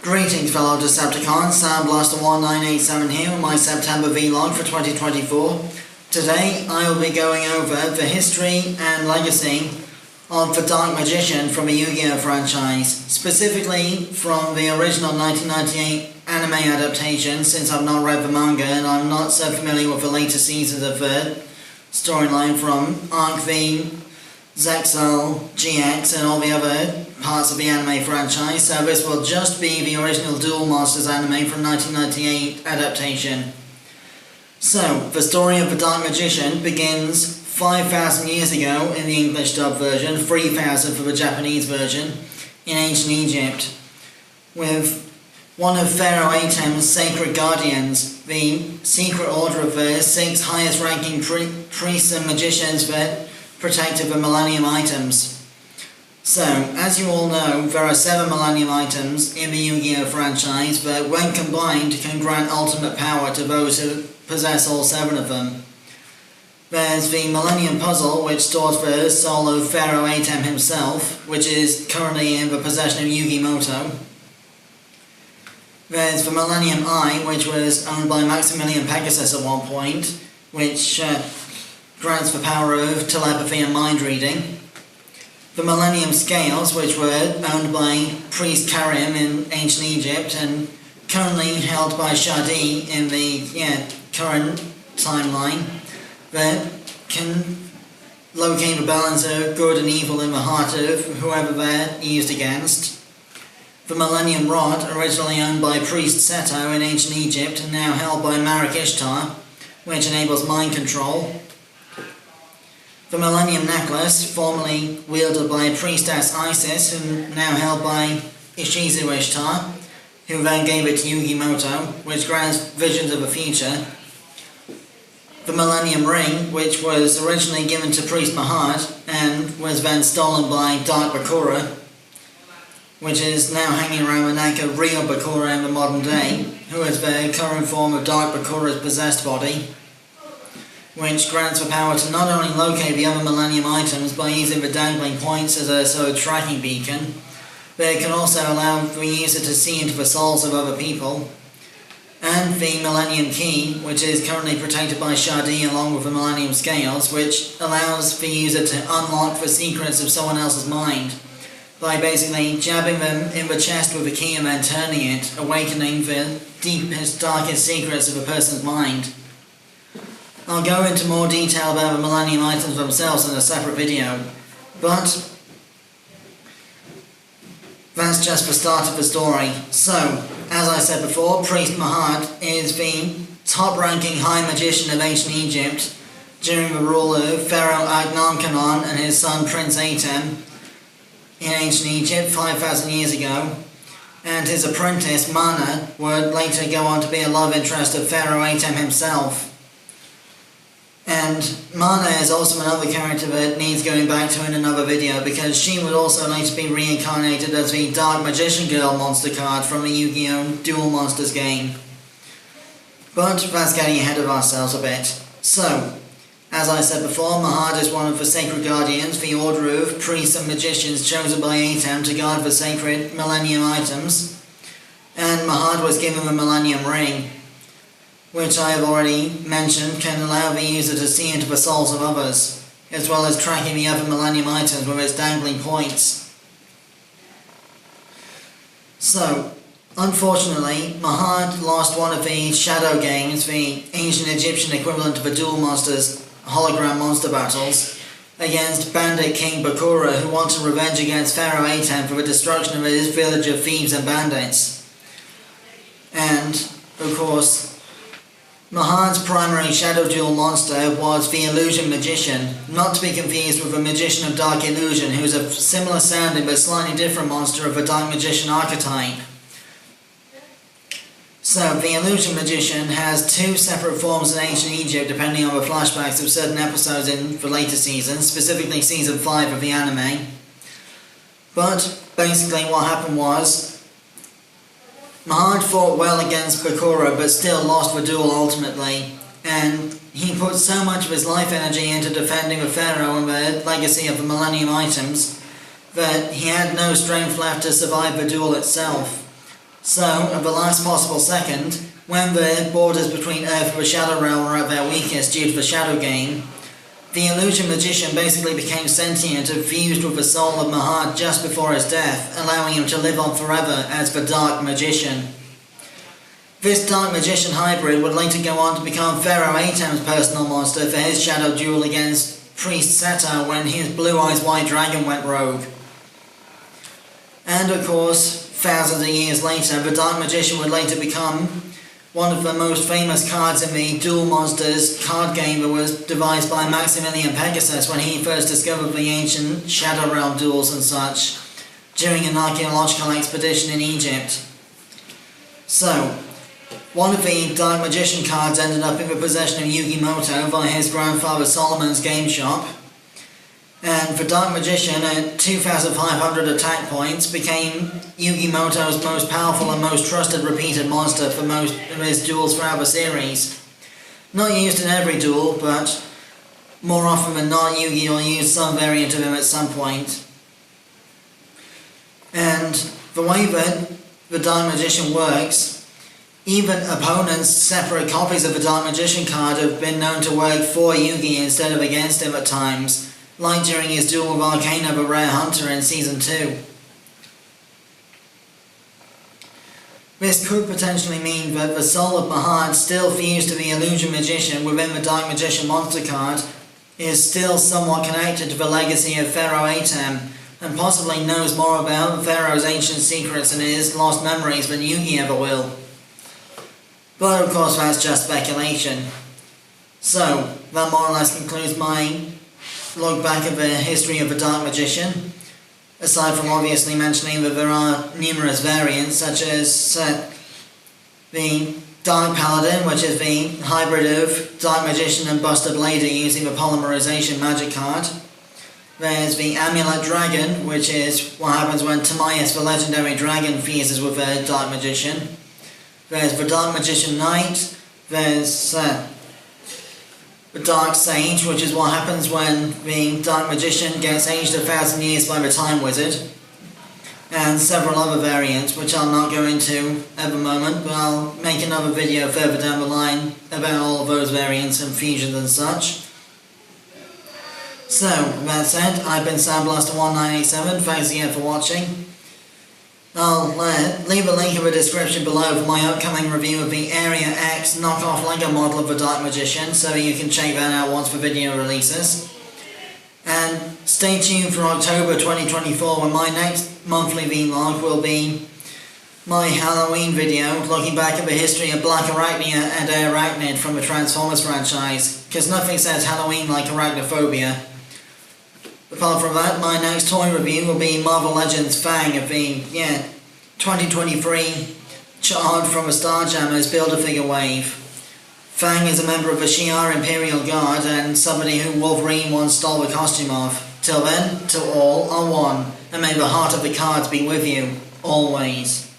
Greetings fellow Decepticons, SoundBlaster1987 here with my September vlog for 2024. Today I will be going over the history and legacy of the Dark Magician from the Yu-Gi-Oh franchise, specifically from the original 1998 anime adaptation, since I've not read the manga and I'm not so familiar with the later seasons of the storyline from Arc V, Zexal, GX and all the other parts of the anime franchise, so this will just be the original Duel Monsters anime from 1998 adaptation. So, the story of the Dark Magician begins 5,000 years ago in the English dub version, 3,000 for the Japanese version, in ancient Egypt, with one of Pharaoh Atem's sacred guardians, the secret order of the 6 highest ranking priests and magicians that protected the Millennium items. So, as you all know, there are 7 Millennium items in the Yu-Gi-Oh franchise that, when combined, can grant ultimate power to those who possess all 7 of them. There's the Millennium Puzzle, which stores the soul of Pharaoh Atem himself, which is currently in the possession of Yugi Mutou. There's the Millennium Eye, which was owned by Maximilian Pegasus at one point, which grants the power of telepathy and mind reading. The Millennium Scales, which were owned by Priest Karim in ancient Egypt and currently held by Shadi in the current timeline, that can locate the balance of good and evil in the heart of whoever they're used against. The Millennium Rod, originally owned by Priest Seto in ancient Egypt and now held by Marik Ishtar, which enables mind control. The Millennium Necklace, formerly wielded by Priestess Isis and now held by Ishizu Ishtar, who then gave it to Yugi Mutou, which grants visions of the future. The Millennium Ring, which was originally given to Priest Mahad and was then stolen by Dark Bakura, which is now hanging around the neck of real Bakura in the modern day, who is the current form of Dark Bakura's possessed body, which grants the power to not only locate the other Millennium items by using the dangling points as a sort of tracking beacon, but it can also allow the user to see into the souls of other people. And the Millennium Key, which is currently protected by Shadi along with the Millennium Scales, which allows the user to unlock the secrets of someone else's mind by basically jabbing them in the chest with the key and then turning it, awakening the deepest, darkest secrets of a person's mind. I'll go into more detail about the Millennium items themselves in a separate video, but that's just the start of the story. So, as I said before, Priest Mahad is the top-ranking High Magician of ancient Egypt during the rule of Pharaoh Akhenaten and his son Prince Atem in ancient Egypt 5,000 years ago, and his apprentice Mana would later go on to be a love interest of Pharaoh Atem himself. And Mana is also another character that needs going back to in another video, because she would also later be reincarnated as the Dark Magician Girl monster card from the Yu-Gi-Oh! Duel Monsters game. But that's getting ahead of ourselves a bit. So, as I said before, Mahad is one of the Sacred Guardians, the order of priests and magicians chosen by Atem to guard the sacred Millennium items, and Mahad was given the Millennium Ring, which I have already mentioned can allow the user to see into the souls of others, as well as tracking the other Millennium items with its dangling points. So, unfortunately, Mahad lost one of the Shadow Games, the ancient Egyptian equivalent of the Duel Monsters hologram monster battles, against Bandit King Bakura, who wanted revenge against Pharaoh Atem for the destruction of his village of thieves and bandits. And, of course, Mahad's primary Shadow Duel monster was the Illusion Magician, not to be confused with the Magician of Dark Illusion, who is a similar sounding but slightly different monster of the Dark Magician archetype. So, the Illusion Magician has 2 separate forms in ancient Egypt depending on the flashbacks of certain episodes in the later seasons, specifically season 5 of the anime. But, basically what happened was, Mahad fought well against Bakura but still lost the duel ultimately, and he put so much of his life energy into defending the Pharaoh and the legacy of the Millennium items that he had no strength left to survive the duel itself. So, at the last possible second, when the borders between Earth and the Shadow Realm are at their weakest due to the Shadow Game, the illusion magician basically became sentient and fused with the soul of Mahad just before his death, allowing him to live on forever as the Dark Magician. This Dark Magician hybrid would later go on to become Pharaoh Atem's personal monster for his shadow duel against Priest Seta when his Blue Eyes White Dragon went rogue. And of course, thousands of years later, the Dark Magician would later become one of the most famous cards in the Duel Monsters card game that was devised by Maximilian Pegasus when he first discovered the ancient Shadow Realm duels and such during an archaeological expedition in Egypt. So, one of the Dark Magician cards ended up in the possession of Yugi Mutou via his grandfather Solomon's game shop, and the Dark Magician at 2,500 attack points became Yugi Mutou's most powerful and most trusted repeated monster for most of his duels throughout the series. Not used in every duel, but more often than not Yugi will use some variant of him at some point. And the way that the Dark Magician works, even opponents' separate copies of the Dark Magician card have been known to work for Yugi instead of against him at times, like during his duel with Arcana the Rare Hunter in Season 2. This could potentially mean that the soul of Mahad, still fused to the Illusion Magician within the Dark Magician monster card, is still somewhat connected to the legacy of Pharaoh Atem, and possibly knows more about Pharaoh's ancient secrets and his lost memories than Yugi ever will. But of course that's just speculation. So, that more or less concludes my look back at the history of the Dark Magician, aside from obviously mentioning that there are numerous variants, such as the Dark Paladin, which is the hybrid of Dark Magician and Buster Blader using the Polymerization magic card. There's the Amulet Dragon, which is what happens when Timaeus the legendary dragon fuses with the Dark Magician. There's the Dark Magician Knight. There's the Dark Sage, which is what happens when the Dark Magician gets aged 1,000 years by the Time Wizard. And several other variants, which I'll not go into at the moment, but I'll make another video further down the line about all of those variants and fusions and such. So, with that said, I've been SoundBlaster1987, thanks again for watching. I'll leave a link in the description below for my upcoming review of the Area X knockoff LEGO model of the Dark Magician, so you can check that out once the video releases. And stay tuned for October 2024 when my next monthly vlog will be my Halloween video looking back at the history of Black Arachnia and Arachnid from the Transformers franchise, because nothing says Halloween like arachnophobia. Apart from that, my next toy review will be Marvel Legends Fang of the, 2023 Charred from the Starjammers Build-A-Figure wave. Fang is a member of the Shi'ar Imperial Guard and somebody who Wolverine once stole the costume of. Till then, till all are one, and may the heart of the cards be with you, always.